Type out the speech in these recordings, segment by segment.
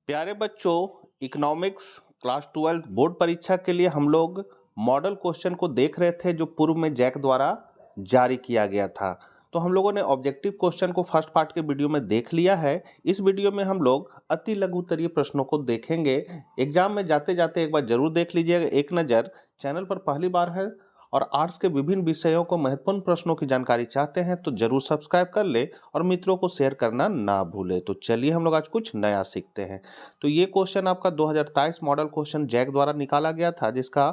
प्यारे बच्चों, economics class 12 board परीक्षा के लिए हम लोग मॉडल क्वेश्चन को देख रहे थे जो पूर्व में जैक द्वारा जारी किया गया था। तो हम लोगों ने ऑब्जेक्टिव क्वेश्चन को फर्स्ट पार्ट के वीडियो में देख लिया है। इस वीडियो में हम लोग अति लघु उत्तरीय प्रश्नों को देखेंगे। एग्जाम में जाते जाते एक बार जरूर देख लीजिएगा एक नज़र। चैनल पर पहली बार है और आर्ट्स के विभिन्न विषयों को महत्वपूर्ण प्रश्नों की जानकारी चाहते हैं तो जरूर सब्सक्राइब कर ले और मित्रों को शेयर करना ना भूले। तो चलिए हम लोग आज कुछ नया सीखते हैं। तो ये क्वेश्चन आपका 2023 मॉडल क्वेश्चन जैक द्वारा निकाला गया था, जिसका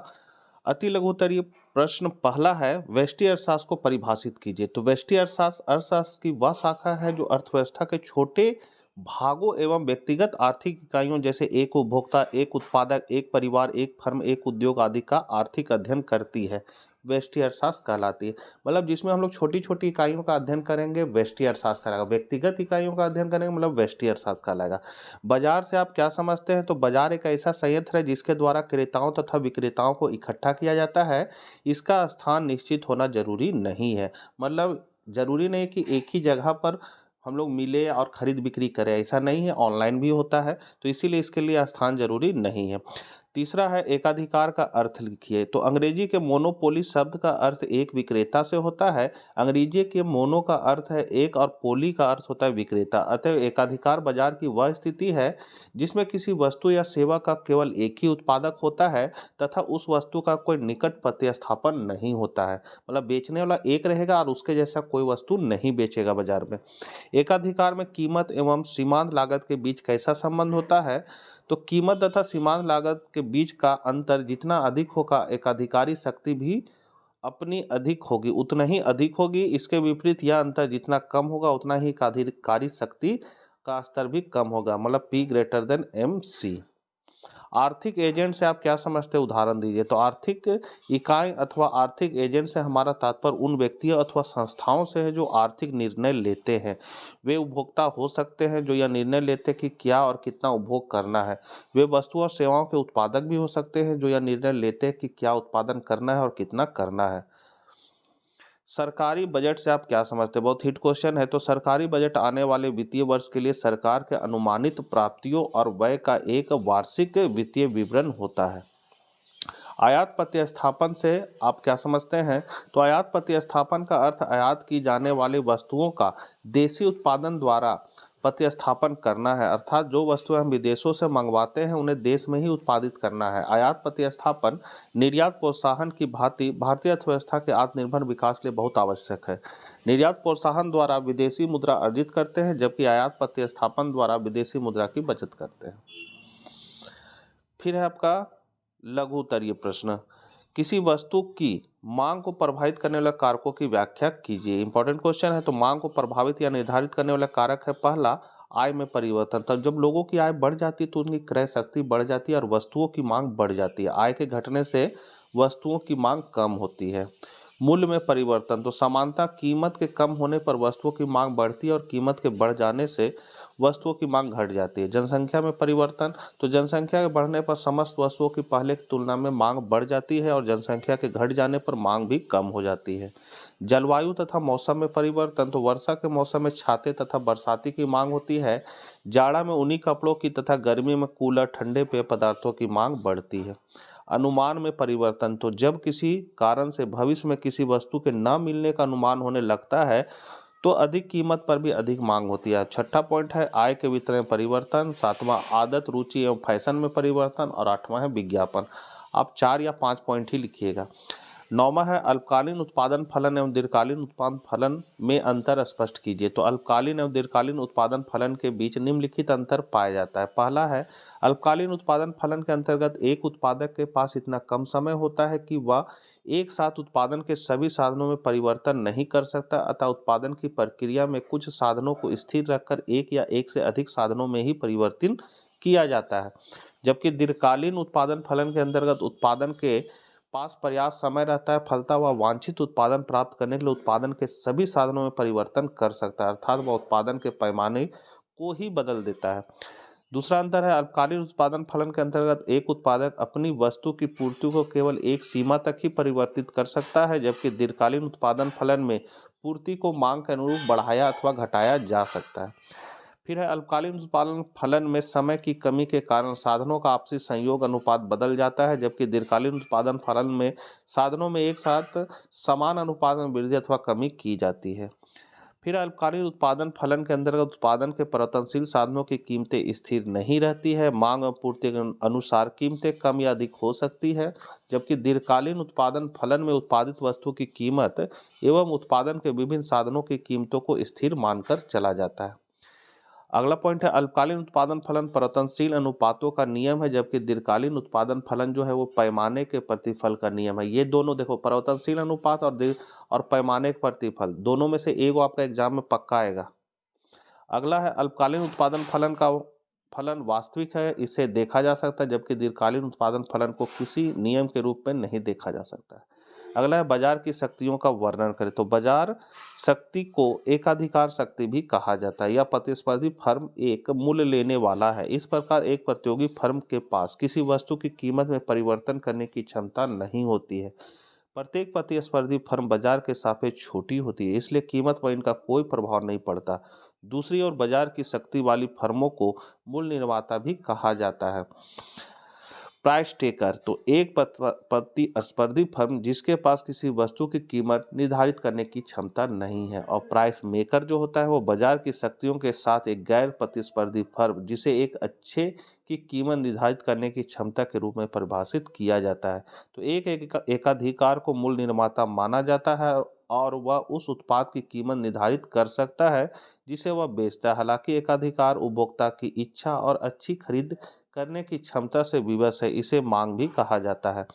अति लघु उत्तरीय प्रश्न पहला है, व्यष्टि अर्थशास्त्र को परिभाषित कीजिए। तो व्यष्टि अर्थशास्त्र अर्थशास्त्र की वह शाखा है जो अर्थव्यवस्था के छोटे भागों एवं व्यक्तिगत आर्थिक इकाइयों जैसे एक उपभोक्ता, एक उत्पादक, एक परिवार, एक फर्म, एक उद्योग आदि का आर्थिक अध्ययन करती है। व्यष्टि अर्थशास्त्र कहलाती है। मतलब जिसमें हम लोग छोटी छोटी इकाइयों का अध्ययन करेंगे व्यष्टि अर्थशास्त्र कहलाएगा। व्यक्तिगत इकाइयों का अध्ययन करेंगे मतलब व्यष्टि अर्थशास्त्र कहलाएगा। बाजार से आप क्या समझते हैं? तो बाजार एक ऐसा संयंत्र है जिसके द्वारा क्रेताओं तथा विक्रेताओं को इकट्ठा किया जाता है। इसका स्थान निश्चित होना जरूरी नहीं है। मतलब जरूरी नहीं कि एक ही जगह पर हम लोग मिले और खरीद बिक्री करें, ऐसा नहीं है। ऑनलाइन भी होता है, तो इसीलिए इसके लिए स्थान जरूरी नहीं है। तीसरा है, एकाधिकार का अर्थ लिखिए। तो अंग्रेजी के मोनोपोली शब्द का अर्थ एक विक्रेता से होता है। अंग्रेजी के मोनो का अर्थ है एक और पोली का अर्थ होता है विक्रेता। अतः एकाधिकार बाजार की वह स्थिति है जिसमें किसी वस्तु या सेवा का केवल एक ही उत्पादक होता है तथा उस वस्तु का कोई निकट प्रतिस्थापन नहीं होता है। मतलब बेचने वाला एक रहेगा और उसके जैसा कोई वस्तु नहीं बेचेगा बाजार में। एकाधिकार में कीमत एवं सीमांत लागत के बीच कैसा संबंध होता है? तो कीमत तथा सीमांत लागत के बीच का अंतर जितना अधिक होगा, एकाधिकारी शक्ति भी अपनी अधिक होगी, उतना ही अधिक होगी। इसके विपरीत यह अंतर जितना कम होगा उतना ही एकाधिकारी शक्ति का स्तर भी कम होगा। मतलब P ग्रेटर देन MC। आर्थिक एजेंट से आप क्या समझते हैं? उदाहरण दीजिए। तो आर्थिक इकाई अथवा आर्थिक एजेंट से हमारा तात्पर्य उन व्यक्तियों अथवा संस्थाओं से है जो आर्थिक निर्णय लेते हैं। वे उपभोक्ता हो सकते हैं जो यह निर्णय लेते हैं कि क्या और कितना उपभोग करना है। वे वस्तु और सेवाओं के उत्पादक भी हो सकते हैं जो यह निर्णय लेते हैं कि क्या उत्पादन करना है और कितना करना है। सरकारी बजट से आप क्या समझते हैं? बहुत हिट क्वेश्चन है। तो सरकारी बजट आने वाले वित्तीय वर्ष के लिए सरकार के अनुमानित प्राप्तियों और व्यय का एक वार्षिक वित्तीय विवरण होता है। आयात प्रतिस्थापन से आप क्या समझते हैं? तो आयात प्रतिस्थापन का अर्थ आयात की जाने वाली वस्तुओं का देशी उत्पादन द्वारा प्रतिस्थापन करना है। अर्थात जो वस्तुएं हम विदेशों से मंगवाते हैं उन्हें देश में ही उत्पादित करना है। आयात प्रतिस्थापन निर्यात प्रोत्साहन की भांति भारतीय अर्थव्यवस्था के आत्मनिर्भर विकास के लिए बहुत आवश्यक है। निर्यात प्रोत्साहन द्वारा विदेशी मुद्रा अर्जित करते हैं जबकि आयात प्रतिस्थापन द्वारा विदेशी मुद्रा की बचत करते हैं। फिर है आपका लघु उत्तरीय प्रश्न, किसी वस्तु की मांग को प्रभावित करने वाले कारकों की व्याख्या कीजिए। इंपॉर्टेंट क्वेश्चन है। तो मांग को प्रभावित या निर्धारित करने वाला कारक है पहला, आय में परिवर्तन। तब जब लोगों की आय बढ़ जाती है तो उनकी क्रय शक्ति बढ़ जाती है और वस्तुओं की मांग बढ़ जाती है। आय के घटने से वस्तुओं की मांग कम होती है। मूल्य में परिवर्तन, तो समानता कीमत के कम होने पर वस्तुओं की मांग बढ़ती है और कीमत के बढ़ जाने से वस्तुओं की मांग घट जाती है। जनसंख्या में परिवर्तन, तो जनसंख्या के बढ़ने पर समस्त वस्तुओं की पहले की तुलना में मांग बढ़ जाती है और जनसंख्या के घट जाने पर मांग भी कम हो जाती है। जलवायु तथा मौसम में परिवर्तन, तो वर्षा के मौसम में छाते तथा बरसाती की मांग होती है। जाड़ा में ऊनी कपड़ों की तथा गर्मी में कूलर ठंडे पेय पदार्थों की मांग बढ़ती है। अनुमान में परिवर्तन, तो जब किसी कारण से भविष्य में किसी वस्तु के न मिलने का अनुमान होने लगता है तो अधिक कीमत पर भी अधिक मांग होती है। छठा पॉइंट है आय के वितरण में परिवर्तन। सातवां आदत, रुचि एवं फैशन में परिवर्तन और आठवां है विज्ञापन। आप 4 या 5 पॉइंट ही लिखिएगा। नौवां है अल्पकालीन उत्पादन फलन एवं दीर्घकालीन उत्पादन फलन में अंतर स्पष्ट कीजिए। तो अल्पकालीन एवं दीर्घकालीन उत्पादन फलन के बीच निम्नलिखित अंतर पाया जाता है। पहला है, अल्पकालीन उत्पादन फलन के अंतर्गत एक उत्पादक के पास इतना कम समय होता है कि वह एक साथ उत्पादन के सभी साधनों में परिवर्तन नहीं कर सकता, अतः उत्पादन की प्रक्रिया में कुछ साधनों को स्थिर रखकर एक या एक से अधिक साधनों में ही परिवर्तन किया जाता है। जबकि दीर्घकालीन उत्पादन फलन के अंतर्गत उत्पादन के पास पर्याप्त समय रहता है, फलतः वह वांछित उत्पादन प्राप्त करने के लिए उत्पादन के सभी साधनों में परिवर्तन कर सकता है, अर्थात वह उत्पादन के पैमाने को ही बदल देता है। दूसरा अंतर है, अल्पकालीन उत्पादन फलन के अंतर्गत एक उत्पादक अपनी वस्तु की पूर्ति को केवल एक सीमा तक ही परिवर्तित कर सकता है, जबकि दीर्घकालीन उत्पादन फलन में पूर्ति को मांग के अनुरूप बढ़ाया अथवा घटाया जा सकता है। फिर है अल्पकालीन उत्पादन फलन में समय की कमी के कारण साधनों का आपसी संयोग अनुपात बदल जाता है, जबकि दीर्घकालीन उत्पादन फलन में साधनों में एक साथ समान अनुपात में वृद्धि अथवा कमी की जाती है। फिर अल्पकालीन उत्पादन फलन के अंतर्गत उत्पादन के परिवर्तनशील साधनों की कीमतें स्थिर नहीं रहती है, मांग और पूर्ति के अनुसार कीमतें कम या अधिक हो सकती है, जबकि दीर्घकालीन उत्पादन फलन में उत्पादित वस्तु की कीमत एवं उत्पादन के विभिन्न साधनों की कीमतों को स्थिर मानकर चला जाता है। अगला पॉइंट है अल्पकालीन उत्पादन फलन परिवर्तनशील अनुपातों का नियम है, जबकि दीर्घकालीन उत्पादन फलन जो है वो पैमाने के प्रतिफल का नियम है। ये दोनों देखो, परिवर्तनशील अनुपात और पैमाने के प्रतिफल, दोनों में से एक आपका एग्जाम में पक्का आएगा। अगला है अल्पकालीन उत्पादन फलन का फलन वास्तविक है, इसे देखा जा सकता है, जबकि दीर्घकालीन उत्पादन फलन को किसी नियम के रूप में नहीं देखा जा सकता है। अगला है बाजार की शक्तियों का वर्णन करें। तो बाजार शक्ति को एकाधिकार शक्ति भी कहा जाता है। यह प्रतिस्पर्धी फर्म एक मूल्य लेने वाला है। इस प्रकार एक प्रतियोगी फर्म के पास किसी वस्तु की कीमत में परिवर्तन करने की क्षमता नहीं होती है। प्रत्येक प्रतिस्पर्धी फर्म बाजार के सापेक्ष छोटी होती है, इसलिए कीमत पर इनका कोई प्रभाव नहीं पड़ता। दूसरी ओर बाजार की शक्ति वाली फर्मों को मूल्य निर्माता भी कहा जाता है। प्राइस टेकर, तो एक प्रतिस्पर्धी फर्म जिसके पास किसी वस्तु की कीमत निर्धारित करने की क्षमता नहीं है। और प्राइस मेकर जो होता है वो बाजार की शक्तियों के साथ एक गैर प्रतिस्पर्धी फर्म जिसे एक अच्छे की कीमत निर्धारित करने की क्षमता के रूप में परिभाषित किया जाता है। तो एकाधिकार को मूल निर्माता माना जाता है और वह उस उत्पाद की कीमत निर्धारित कर सकता है जिसे वह बेचता है। हालांकि एकाधिकार उपभोक्ता की इच्छा और अच्छी खरीद करने की क्षमता से विवश है, इसे मांग भी कहा जाता है।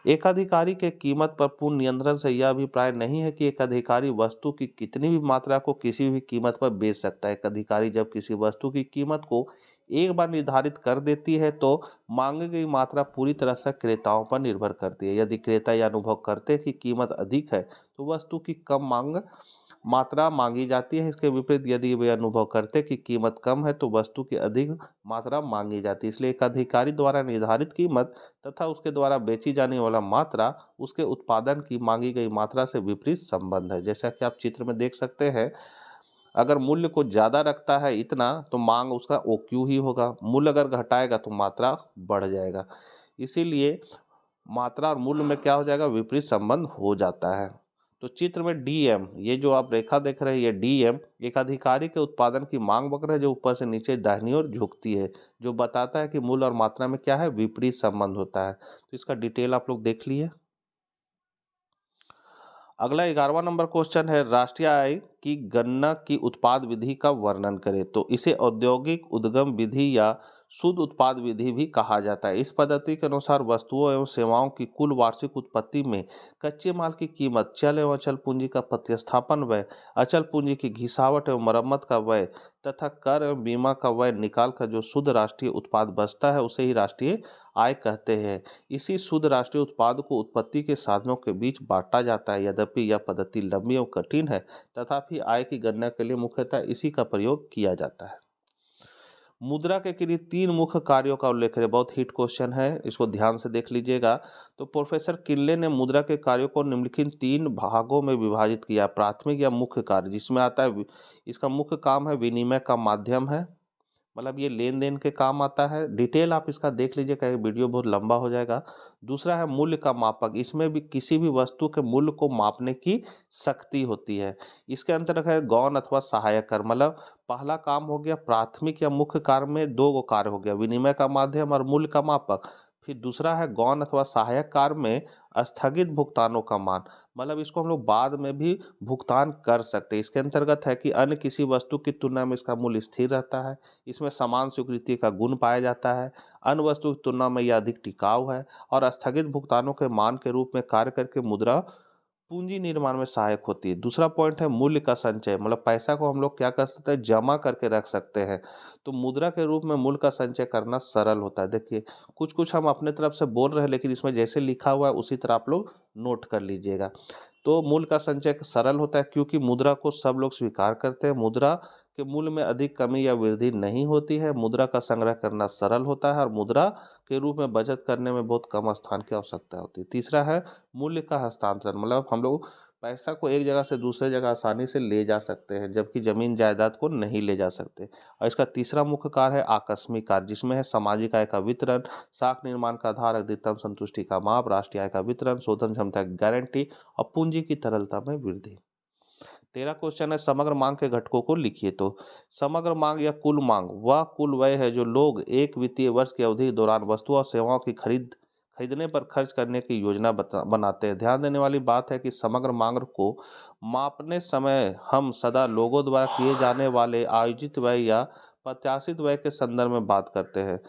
एकाधिकारी के कीमत पर पूर्ण नियंत्रण से यह अभिप्राय नहीं है कि एक अधिकारी वस्तु की कितनी भी मात्रा को किसी भी कीमत पर बेच सकता है। एक अधिकारी जब किसी वस्तु की कीमत को एक बार निर्धारित कर देती है तो मांगी गई मात्रा पूरी तरह से क्रेताओं पर निर्भर करती है। यदि क्रेता यह अनुभव करते हैं कि कीमत अधिक है तो वस्तु की कम मात्रा मांगी जाती है। इसके विपरीत यदि वे अनुभव करते कि कीमत कम है तो वस्तु की अधिक मात्रा मांगी जाती है। इसलिए एक अधिकारी द्वारा निर्धारित कीमत तथा उसके द्वारा बेची जाने वाला मात्रा उसके उत्पादन की मांगी गई मात्रा से विपरीत संबंध है। जैसा कि आप चित्र में देख सकते हैं, अगर मूल्य को ज्यादा रखता है इतना तो मांग उसका OQ ही होगा, मूल्य अगर घटाएगा तो मात्रा बढ़ जाएगा। इसीलिए मात्रा और मूल्य में क्या हो जाएगा, विपरीत संबंध हो जाता है। तो चित्र में DM, ये जो आप रेखा देख रहे हैं, ये DM एक अधिकारी के उत्पादन की मांग वक्र है जो ऊपर से नीचे दाहिनी ओर झुकती है, जो बताता है कि मूल्य और मात्रा में क्या है, विपरीत संबंध होता है। तो इसका डिटेल आप लोग देख लिए। अगला 11वां नंबर क्वेश्चन है, राष्ट्रीय आय की गणना की उत्पाद विधि का वर्णन करें। तो इसे औद्योगिक उद्गम विधि या शुद्ध उत्पाद विधि भी कहा जाता है। इस पद्धति के अनुसार वस्तुओं एवं सेवाओं की कुल वार्षिक उत्पत्ति में कच्चे माल की कीमत, चल एवं अचल पूंजी का प्रतिस्थापन व्यय, अचल पूंजी की घिसावट एवं मरम्मत का व्यय तथा कर एवं बीमा का व्यय निकाल कर जो शुद्ध राष्ट्रीय उत्पाद बचता है उसे ही राष्ट्रीय आय कहते हैं। इसी शुद्ध राष्ट्रीय उत्पाद को उत्पत्ति के साधनों के बीच बांटा जाता है। यद्यपि यह पद्धति लंबी और कठिन है, तथापि आय की गणना के लिए मुख्यतः इसी का प्रयोग किया जाता है। मुद्रा के किन्हीं 3 मुख्य कार्यों का उल्लेख है। बहुत हिट क्वेश्चन है, इसको ध्यान से देख लीजिएगा। तो प्रोफेसर किनले ने मुद्रा के कार्यों को निम्नलिखित 3 भागों में विभाजित किया। प्राथमिक या मुख्य कार्य, जिसमें आता है इसका मुख्य काम है विनिमय का माध्यम है, मतलब ये लेन देन के काम आता है। डिटेल आप इसका देख लीजिए, कहीं वीडियो बहुत लंबा हो जाएगा। दूसरा है मूल्य का मापक, इसमें भी किसी भी वस्तु के मूल्य को मापने की शक्ति होती है। इसके अंतर्गत है गौण अथवा सहायक कार्य, मतलब पहला काम हो गया प्राथमिक या मुख्य कार्य में 2 कार्य हो गया, विनिमय का माध्यम और मूल्य का मापक। फिर दूसरा है गौण अथवा सहायक कार्य में स्थगित भुगतानों का मान, मतलब इसको हम लोग बाद में भी भुगतान कर सकते हैं। इसके अंतर्गत है कि अन्य किसी वस्तु की तुलना में इसका मूल्य स्थिर रहता है, इसमें समान स्वीकृति का गुण पाया जाता है, अन्य वस्तु की तुलना में यह अधिक टिकाऊ है और स्थगित भुगतानों के मान के रूप में कार्य करके मुद्रा पूंजी निर्माण में सहायक होती है। दूसरा पॉइंट है मूल्य का संचय, मतलब पैसा को हम लोग क्या कर सकते हैं, जमा करके रख सकते हैं। तो मुद्रा के रूप में मूल्य का संचय करना सरल होता है। देखिए कुछ कुछ हम अपने तरफ से बोल रहे हैं, लेकिन इसमें जैसे लिखा हुआ है उसी तरह आप लोग नोट कर लीजिएगा। तो मूल्य का संचय सरल होता है क्योंकि मुद्रा को सब लोग स्वीकार करते हैं। मुद्रा के मूल्य में अधिक कमी या वृद्धि नहीं होती है। मुद्रा का संग्रह करना सरल होता है और मुद्रा के रूप में बचत करने में बहुत कम स्थान की आवश्यकता होती है। तीसरा है मूल्य का हस्तांतरण, मतलब हम लोग पैसा को एक जगह से दूसरे जगह आसानी से ले जा सकते हैं, जबकि जमीन जायदाद को नहीं ले जा सकते। और इसका तीसरा मुख्य कार्य है आकस्मिक कार्य, जिसमें है सामाजिक आय का वितरण, साख निर्माण का आधार, अधिकतम संतुष्टि का माप, राष्ट्रीय आय का वितरण, शोधन क्षमता की गारंटी और पूंजी की तरलता में वृद्धि। 13 क्वेश्चन है समग्र मांग के घटकों को लिखिए। तो समग्र मांग या कुल मांग वह कुल व्यय है जो लोग एक वित्तीय वर्ष की अवधि के दौरान वस्तुओं और सेवाओं की खरीदने पर खर्च करने की योजना बनाते हैं। ध्यान देने वाली बात है कि समग्र मांग को मापने समय हम सदा लोगों द्वारा किए जाने वाले आयोजित व्यय या प्रत्याशित व्यय के संदर्भ में बात करते हैं।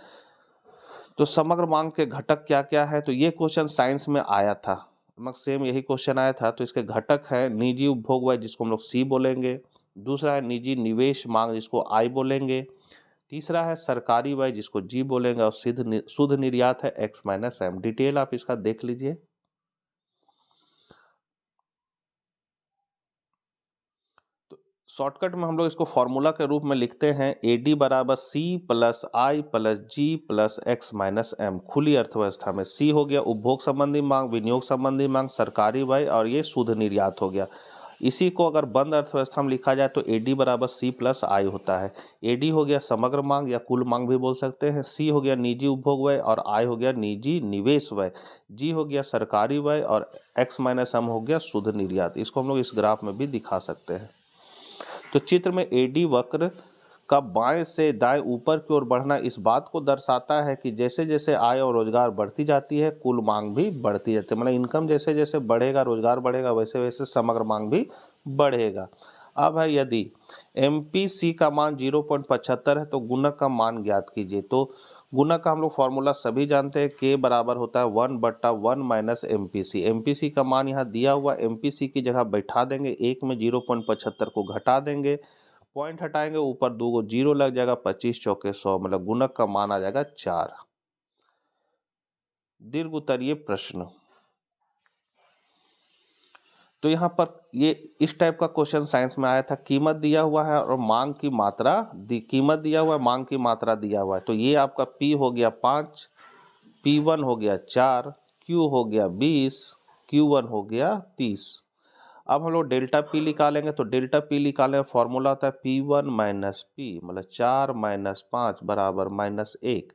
तो समग्र मांग के घटक क्या क्या है, तो ये क्वेश्चन साइंस में आया था, लगभग सेम यही क्वेश्चन आया था। तो इसके घटक है निजी उपभोग व्यय जिसको हम लोग सी बोलेंगे, दूसरा है निजी निवेश मांग जिसको आई बोलेंगे, तीसरा है सरकारी व्यय जिसको जी बोलेंगे और शुद्ध निर्यात है एक्स माइनस एम। डिटेल आप इसका देख लीजिए। तो शॉर्टकट में हम लोग इसको फॉर्मूला के रूप में लिखते हैं एडी बराबर सी प्लस आई प्लस जी प्लस एक्स माइनस एम। खुली अर्थव्यवस्था में सी हो गया उपभोग संबंधी मांग, विनियोग संबंधी मांग, सरकारी व्यय और ये शुद्ध निर्यात हो गया। इसी को अगर बंद अर्थव्यवस्था में लिखा जाए तो एडी बराबर सी प्लस आई होता है। एडी हो गया समग्र मांग या कुल मांग भी बोल सकते हैं, सी हो गया निजी उपभोग व्यय और आई हो गया निजी निवेश व्यय, जी हो गया सरकारी व्यय और एक्स माइनस एम हो गया शुद्ध निर्यात। इसको हम लोग इस ग्राफ में भी दिखा सकते हैं। तो चित्र में एडी वक्र का बाएं से दाएं ऊपर की ओर बढ़ना इस बात को दर्शाता है कि जैसे जैसे आय और रोजगार बढ़ती जाती है कुल मांग भी बढ़ती जाती है। मतलब इनकम जैसे जैसे बढ़ेगा, रोजगार बढ़ेगा, वैसे वैसे समग्र मांग भी बढ़ेगा। अब है यदि MPC का मान 0.75 है तो गुणक का मान ज्ञात कीजिए। तो गुणक का हम लोग फॉर्मूला सभी जानते हैं, K बराबर होता है 1/1 माइनस MPC। MPC का मान यहाँ दिया हुआ, MPC की जगह बैठा देंगे, एक में 0.75 को घटा देंगे, पॉइंट हटाएंगे, ऊपर 2 जीरो लग जाएगा, 25 चौके 100, मतलब गुणक का मान आ जाएगा 4। दीर्घ उत्तरीय प्रश्न। तो यहाँ पर ये इस टाइप का क्वेश्चन साइंस में आया था। कीमत दिया हुआ है और मांग की मात्रा कीमत दिया हुआ है, मांग की मात्रा दिया हुआ है। तो ये आपका P हो गया 5, P1 हो गया 4, Q हो गया 20, Q1 हो गया 30। अब हम लोग डेल्टा P निकालेंगे। तो डेल्टा P निकालें फॉर्मूला होता है P1 माइनस P, मतलब 4 माइनस 5 बराबर -1।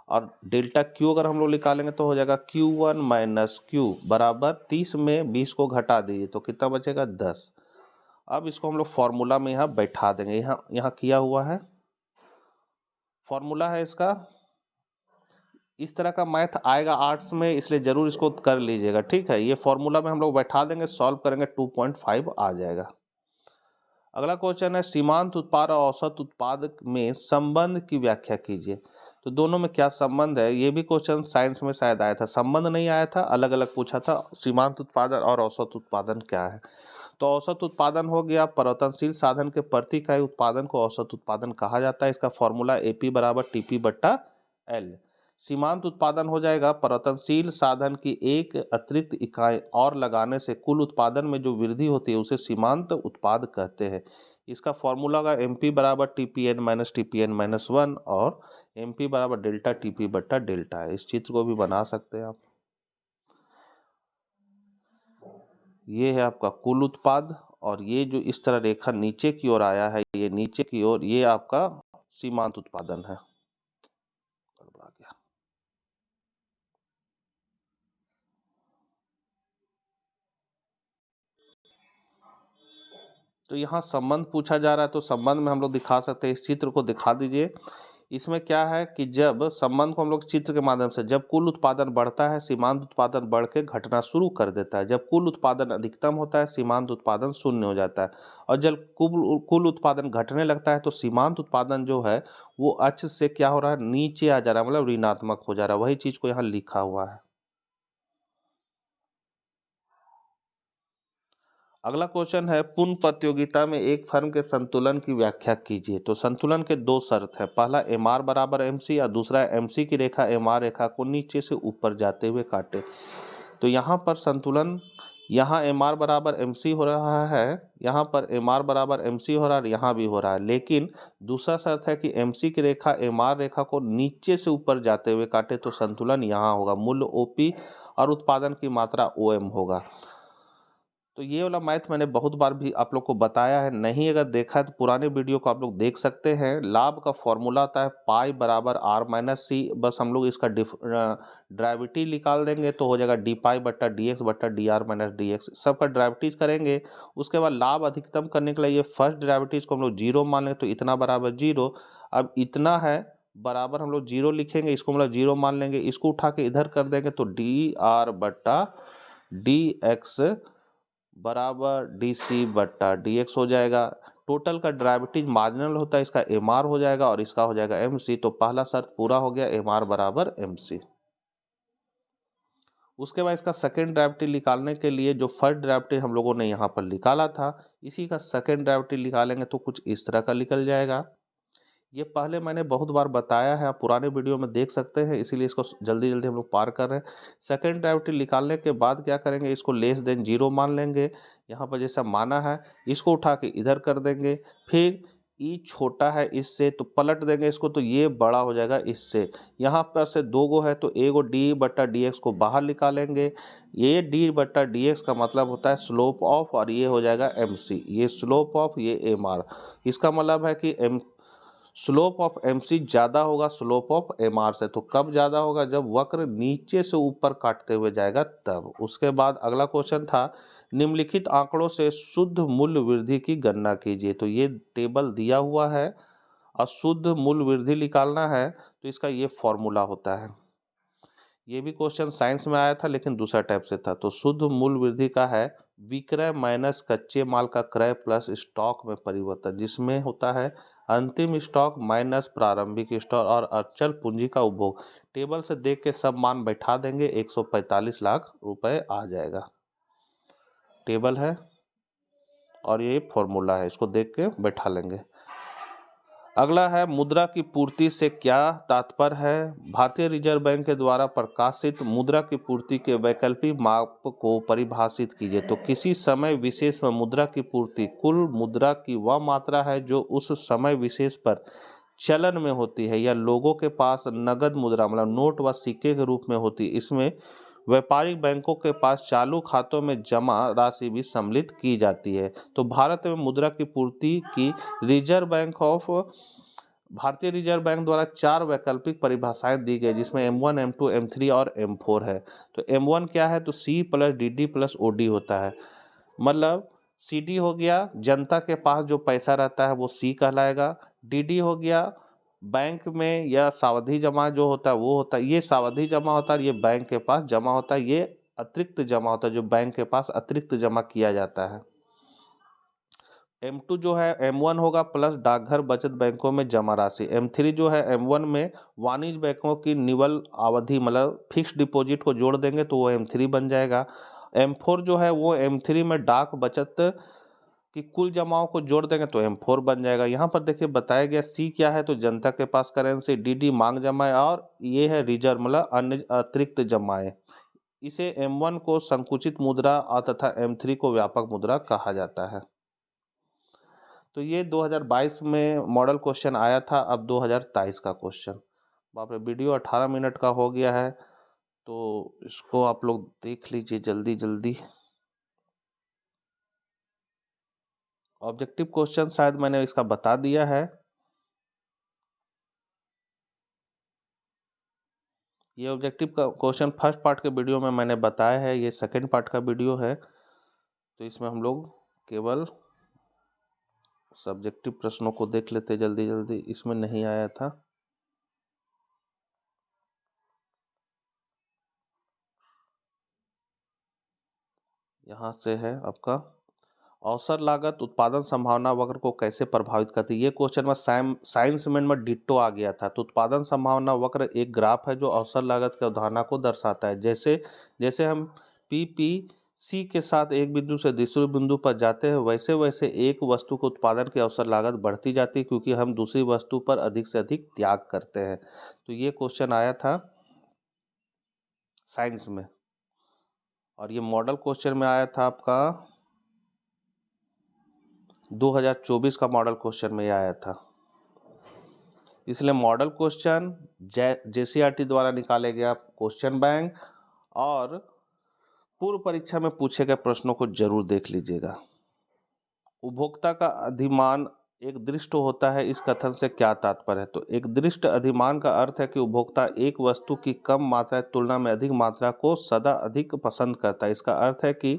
और डेल्टा Q अगर हम लोग निकालेंगे तो हो जाएगा Q1 माइनस Q बराबर 30 में 20 को घटा दीजिए तो कितना बचेगा 10। अब इसको हम लोग फॉर्मूला में यहाँ बैठा देंगे, यहाँ किया हुआ है, फॉर्मूला है इसका। इस तरह का मैथ आएगा आर्ट्स में, इसलिए जरूर इसको कर लीजिएगा, ठीक है। ये फॉर्मूला में हम लोग बैठा देंगे, सॉल्व करेंगे, 2.5 आ जाएगा। अगला क्वेश्चन है सीमांत उत्पाद और औसत उत्पाद में संबंध की व्याख्या कीजिए। तो दोनों में क्या संबंध है, ये भी क्वेश्चन साइंस में शायद आया था, संबंध नहीं आया था, अलग अलग पूछा था। सीमांत उत्पादन और औसत उत्पादन क्या है। तो औसत उत्पादन हो गया परिवर्तनशील साधन के प्रति इकाई उत्पादन को औसत उत्पादन कहा जाता है। इसका फॉर्मूला AP बराबर TP/L। सीमांत उत्पादन हो जाएगा परिवर्तनशील साधन की एक अतिरिक्त इकाई और लगाने से कुल उत्पादन में जो वृद्धि होती है उसे सीमांत उत्पाद कहते हैं। इसका फॉर्मूला होगा MP बराबर TPN-TPN-1 और MP बराबर डेल्टा TP/डेल्टा है। इस चित्र को भी बना सकते हैं आप। ये है आपका कुल उत्पाद और ये जो इस तरह रेखा नीचे की ओर आया है, ये नीचे की ओर, ये आपका सीमांत उत्पादन है। गड़बड़ा गया। तो यहाँ संबंध पूछा जा रहा है, तो संबंध में हम लोग दिखा सकते हैं, इस चित्र को दिखा दीजिए। इसमें क्या है कि जब संबंध को हम लोग चित्र के माध्यम से, जब कुल उत्पादन बढ़ता है सीमांत उत्पादन बढ़ के घटना शुरू कर देता है, जब कुल उत्पादन अधिकतम होता है सीमांत उत्पादन शून्य हो जाता है, और जब कुल उत्पादन घटने लगता है तो सीमांत उत्पादन जो है वो अक्ष से क्या हो रहा है, नीचे आ जा रहा है, मतलब ऋणात्मक हो जा रहा है। वही चीज को यहाँ लिखा हुआ है। अगला क्वेश्चन है पूर्ण प्रतियोगिता में एक फर्म के संतुलन की व्याख्या कीजिए। तो संतुलन के दो शर्त है, पहला MR बराबर MC और दूसरा MC की रेखा MR रेखा को नीचे से ऊपर जाते हुए काटे। तो यहाँ पर संतुलन, यहाँ MR बराबर MC हो रहा है, यहाँ पर MR बराबर MC हो रहा है, यहाँ भी हो रहा है, लेकिन दूसरा शर्त है कि MC की रेखा MR रेखा को नीचे से ऊपर जाते हुए काटे। तो संतुलन यहाँ होगा मूल्य OP और उत्पादन की मात्रा OM होगा। तो ये वाला मैथ मैंने बहुत बार भी आप लोग को बताया है, नहीं अगर देखा है तो पुराने वीडियो को आप लोग देख सकते हैं। लाभ का फॉर्मूला आता है पाई बराबर आर माइनस सी, बस हम लोग इसका ड्राइविटी निकाल देंगे तो हो जाएगा डी पाई बट्टा डी एक्स बट्टा D R minus D x, सबका ड्राइविटीज करेंगे। उसके बाद लाभ अधिकतम करने के लिए ये फर्स्ट ड्राइविटीज को हम लोग जीरो मान लेंगे, तो इतना बराबर जीरो। अब इतना है बराबर हम लोग जीरो लिखेंगे, इसको मतलब जीरो मान लेंगे, इसको उठा के इधर कर देंगे तो डी आर बट्टा डी एक्स बराबर डी सी बट्टा डी एक्स हो जाएगा। टोटल का ड्राइविटीज मार्जिनल होता है, इसका एम आर हो जाएगा और इसका हो जाएगा एम सी। तो पहला शर्त पूरा हो गया, एम आर बराबर एम सी। उसके बाद इसका सेकेंड ड्राइविटी निकालने के लिए जो फर्स्ट ड्राइविटी हम लोगों ने यहाँ पर निकाला था, इसी का सेकेंड ड्राइविटी निकालेंगे तो कुछ इस तरह का निकल जाएगा। ये पहले मैंने बहुत बार बताया है, आप पुराने वीडियो में देख सकते हैं, इसीलिए इसको जल्दी जल्दी हम लोग पार कर रहे हैं। सेकेंड ड्राइविटी निकालने के बाद क्या करेंगे, इसको लेस देन जीरो मान लेंगे। यहाँ पर जैसा माना है इसको उठा के इधर कर देंगे, फिर ई छोटा है इससे तो पलट देंगे इसको, तो ये बड़ा हो जाएगा इससे। यहाँ पर से दो गो है तो ए गो डी बट्टा डी एक्स को बाहर निकालेंगे। ये डी बट्टा डी एक्स का मतलब होता है स्लोप ऑफ, और ये हो जाएगा एम सी, ये स्लोप ऑफ ये एम आर। इसका मतलब है कि M slope of M C ज़्यादा होगा स्लोप ऑफ एम आर से। तो कब ज़्यादा होगा, जब वक्र नीचे से ऊपर काटते हुए जाएगा तब। उसके बाद अगला क्वेश्चन था निम्नलिखित आंकड़ों से शुद्ध मूल्य वृद्धि की गणना कीजिए। तो ये टेबल दिया हुआ है और शुद्ध मूल्य वृद्धि निकालना है तो इसका ये फॉर्मूला होता है। ये भी क्वेश्चन साइंस में आया था लेकिन दूसरा टाइप से था। तो शुद्ध मूल्य वृद्धि का है विक्रय माइनस कच्चे माल का क्रय प्लस स्टॉक में परिवर्तन, जिसमें होता है अंतिम स्टॉक माइनस प्रारंभिक स्टॉक और अचल पूंजी का उपभोग। टेबल से देख के सब मान बैठा देंगे, 145 लाख रुपए आ जाएगा। टेबल है और ये फॉर्मूला है, इसको देख के बैठा लेंगे। अगला है मुद्रा की पूर्ति से क्या तात्पर्य है। भारतीय रिजर्व बैंक के द्वारा प्रकाशित मुद्रा की पूर्ति के वैकल्पिक माप को परिभाषित कीजिए। तो किसी समय विशेष में मुद्रा की पूर्ति कुल मुद्रा की वह मात्रा है जो उस समय विशेष पर चलन में होती है या लोगों के पास नगद मुद्रा मतलब नोट व सिक्के के रूप में होती है। इसमें व्यापारिक बैंकों के पास चालू खातों में जमा राशि भी सम्मिलित की जाती है। तो भारत में मुद्रा की पूर्ति की भारतीय रिजर्व बैंक द्वारा 4 वैकल्पिक परिभाषाएं दी गई, जिसमें M1, M2, M3 और M4 है। तो M1 क्या है, तो C plus DD plus OD होता है। मतलब CD हो गया जनता के पास जो पैसा रहता है वो C कहलाएगा। DD हो गया बैंक में या सावधि जमा जो होता है वो होता है, ये सावधि जमा होता है, ये बैंक के पास जमा होता है, ये अतिरिक्त जमा होता है जो बैंक के पास अतिरिक्त जमा किया जाता है। M2 जो है M1 होगा प्लस डाकघर बचत बैंकों में जमा राशि। M3 जो है M1 में वाणिज्य बैंकों की निवल अवधि मतलब फिक्स डिपॉजिट को जोड़ देंगे तो वो M3 बन जाएगा। M4 जो है वो M3 में डाक बचत कि कुल जमाओं को जोड़ देंगे तो M4 बन जाएगा। यहाँ पर देखिए बताया गया C क्या है, तो जनता के पास करेंसी, DD मांग जमाएं और ये है रिजर्व मतलब अन्य अतिरिक्त जमाएं। इसे M1 को संकुचित मुद्रा और तथा M3 को व्यापक मुद्रा कहा जाता है। तो ये 2022 में मॉडल क्वेश्चन आया था। अब 2023 का क्वेश्चन, बाप रे वीडियो 18 मिनट का हो गया है तो इसको आप लोग देख लीजिए जल्दी जल्दी। ऑब्जेक्टिव क्वेश्चन शायद मैंने इसका बता दिया है। ये ऑब्जेक्टिव का क्वेश्चन फर्स्ट पार्ट के वीडियो में मैंने बताया है, ये सेकंड पार्ट का वीडियो है। तो इसमें हम लोग केवल सब्जेक्टिव प्रश्नों को देख लेते जल्दी जल्दी, इसमें नहीं आया था। यहाँ से है आपका औसत लागत उत्पादन संभावना वक्र को कैसे प्रभावित करती है। ये क्वेश्चन में साइंस में डिट्टो आ गया था। तो उत्पादन संभावना वक्र एक ग्राफ है जो औसत लागत की अवधारणा को दर्शाता है। जैसे जैसे हम PPC के साथ एक बिंदु से दूसरे बिंदु पर जाते हैं, वैसे वैसे एक वस्तु के उत्पादन की औसत लागत बढ़ती जाती है क्योंकि हम दूसरी वस्तु पर अधिक से अधिक त्याग करते हैं। तो ये क्वेश्चन आया था साइंस में और ये मॉडल क्वेश्चन में आया था आपका 2024 का मॉडल क्वेश्चन में आया था। इसलिए मॉडल क्वेश्चन JCRT द्वारा निकाले गया क्वेश्चन बैंक और पूर्व परीक्षा में पूछे गए प्रश्नों को जरूर देख लीजिएगा। उपभोक्ता का अधिमान एक दृष्ट होता है, इस कथन से क्या तात्पर्य है? तो एक दृष्ट अधिमान का अर्थ है कि उपभोक्ता एक वस्तु की कम मात्रा की तुलना में अधिक मात्रा को सदा अधिक पसंद करता है। इसका अर्थ है कि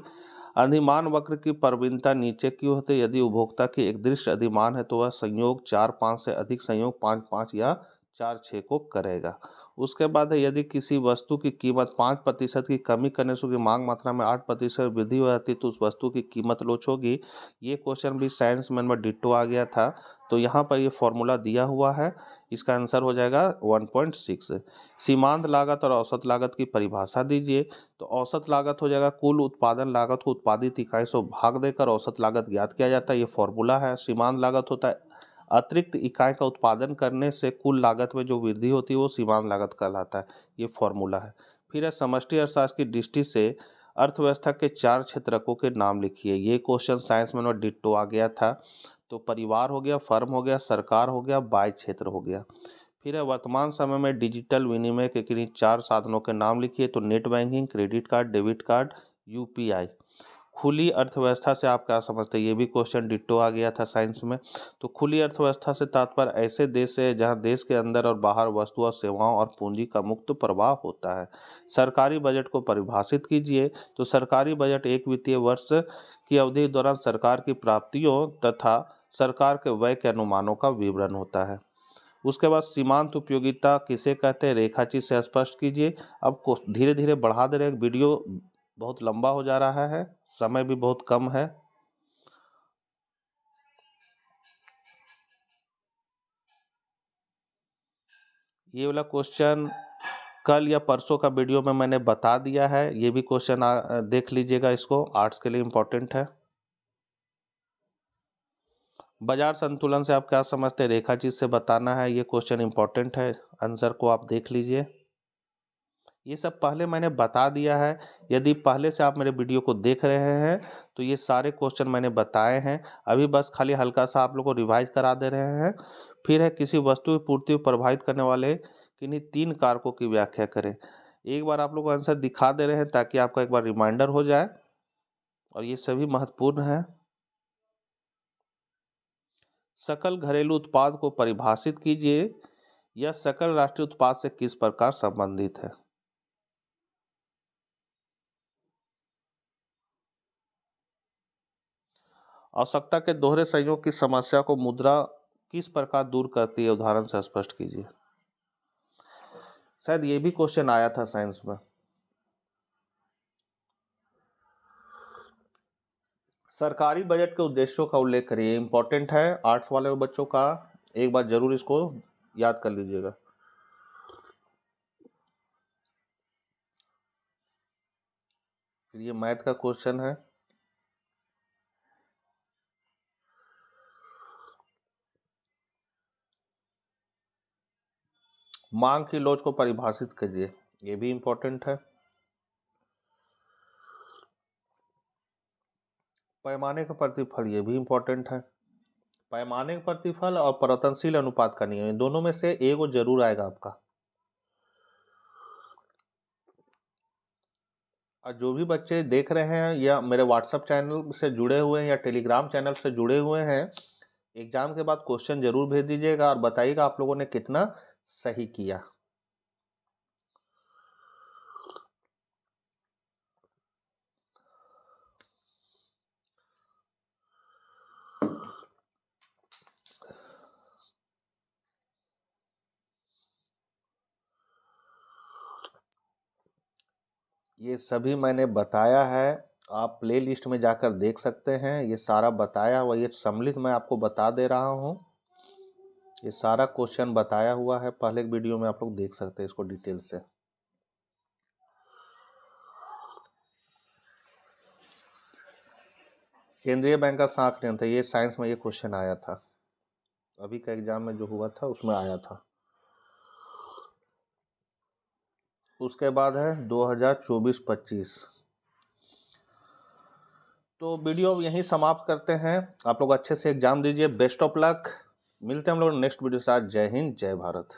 अधिमान वक्र की प्रवणता नीचे की होती है। यदि उपभोक्ता की एक दृष्ट अधिमान है तो वह संयोग 4-5 से अधिक संयोग 5-5 या 4-6 को करेगा। उसके बाद है, यदि किसी वस्तु की कीमत 5% की कमी करने से उसकी मांग मात्रा में 8% वृद्धि हो जाती है तो उस वस्तु की कीमत लोच होगी। ये क्वेश्चन भी साइंस में डिट्टो आ गया था। तो यहाँ पर ये फॉर्मूला दिया हुआ है, इसका आंसर हो जाएगा 1.6। सीमांत लागत और औसत लागत की परिभाषा दीजिए। तो औसत लागत हो जाएगा कुल उत्पादन लागत को उत्पादित इकाई से भाग देकर औसत लागत ज्ञात किया जाता है, ये फॉर्मूला है। सीमांत लागत होता है अतिरिक्त इकाई का उत्पादन करने से कुल लागत में जो वृद्धि होती है वो सीमांत लागत कहलाता है, ये फॉर्मूला है। फिर है समष्टि अर्थशास्त्र की दृष्टि से अर्थव्यवस्था के 4 क्षेत्रकों के नाम लिखिए। ये क्वेश्चन साइंस में डिट्टो आ गया था। तो परिवार हो गया, फर्म हो गया, सरकार हो गया, बाह्य क्षेत्र हो गया। फिर है वर्तमान समय में डिजिटल विनिमय के किन्हीं 4 साधनों के नाम लिखिए। तो net banking, credit card, debit card, UPI. खुली अर्थव्यवस्था से आप क्या समझते हैं? ये भी क्वेश्चन डिट्टो आ गया था साइंस में। तो खुली अर्थव्यवस्था से तात्पर्य ऐसे देश है जहां देश के अंदर और बाहर वस्तु और सेवाओं और पूंजी का मुक्त प्रवाह होता है। सरकारी बजट को परिभाषित कीजिए। तो सरकारी बजट एक वित्तीय वर्ष की अवधि के दौरान सरकार की प्राप्तियों तथा सरकार के व्यय के अनुमानों का विवरण होता है। उसके बाद सीमांत उपयोगिता किसे कहते हैं? रेखाचित्र से स्पष्ट कीजिए। अब धीरे धीरे बढ़ा दे रहे हैं, वीडियो बहुत लंबा हो जा रहा है, समय भी बहुत कम है। ये वाला क्वेश्चन कल या परसों का वीडियो में मैंने बता दिया है, ये भी क्वेश्चन देख लीजिएगा, इसको आर्ट्स के लिए इम्पोर्टेंट है। बाजार संतुलन से आप क्या समझते हैं? रेखाचित्र से बताना है, ये क्वेश्चन इम्पोर्टेंट है, आंसर को आप देख लीजिए। ये सब पहले मैंने बता दिया है। यदि पहले से आप मेरे वीडियो को देख रहे हैं तो ये सारे क्वेश्चन मैंने बताए हैं। अभी बस खाली हल्का सा आप लोग को रिवाइज करा दे रहे हैं। फिर है किसी वस्तु की पूर्ति को प्रभावित करने वाले किन्हीं 3 कारकों की व्याख्या करें। एक बार आप लोग को आंसर दिखा दे रहे हैं ताकि आपका एक बार रिमाइंडर हो जाए, और ये सभी महत्वपूर्ण है। सकल घरेलू उत्पाद को परिभाषित कीजिए। यह सकल राष्ट्रीय उत्पाद से किस प्रकार संबंधित है? आवश्यकता के दोहरे संयोग की समस्या को मुद्रा किस प्रकार दूर करती है? उदाहरण से स्पष्ट कीजिए। शायद ये भी क्वेश्चन आया था साइंस में। सरकारी बजट के उद्देश्यों का उल्लेख करिए। इंपॉर्टेंट है आर्ट्स वाले बच्चों का, एक बार जरूर इसको याद कर लीजिएगा। फिर ये मैथ का क्वेश्चन है। मांग की लोच को परिभाषित कीजिए, ये भी इंपॉर्टेंट है। पैमाने का प्रतिफल, ये भी इंपॉर्टेंट है। पैमाने का प्रतिफल और परिवर्तनशील अनुपात का नियम, दोनों में से एक वो जरूर आएगा आपका। और जो भी बच्चे देख रहे हैं या मेरे व्हाट्सएप चैनल से जुड़े हुए हैं या टेलीग्राम चैनल से जुड़े हुए हैं, एग्जाम के बाद क्वेश्चन जरूर भेज दीजिएगा और बताइएगा आप लोगों ने कितना सही किया। ये सभी मैंने बताया है, आप प्ले लिस्ट में जाकर देख सकते हैं। ये सारा बताया हुआ, ये सम्मिलित मैं आपको बता दे रहा हूँ। ये सारा क्वेश्चन बताया हुआ है, पहले वीडियो में आप लोग देख सकते हैं इसको डिटेल से। केंद्रीय बैंक का साख नियंत्रण, ये साइंस में ये क्वेश्चन आया था, अभी का एग्जाम में जो हुआ था उसमें आया था। उसके बाद है 2024-25। तो वीडियो यहीं समाप्त करते हैं। आप लोग अच्छे से एग्जाम दीजिए, बेस्ट ऑफ लक। मिलते हैं हम लोग नेक्स्ट वीडियो के साथ। जय हिंद, जय भारत।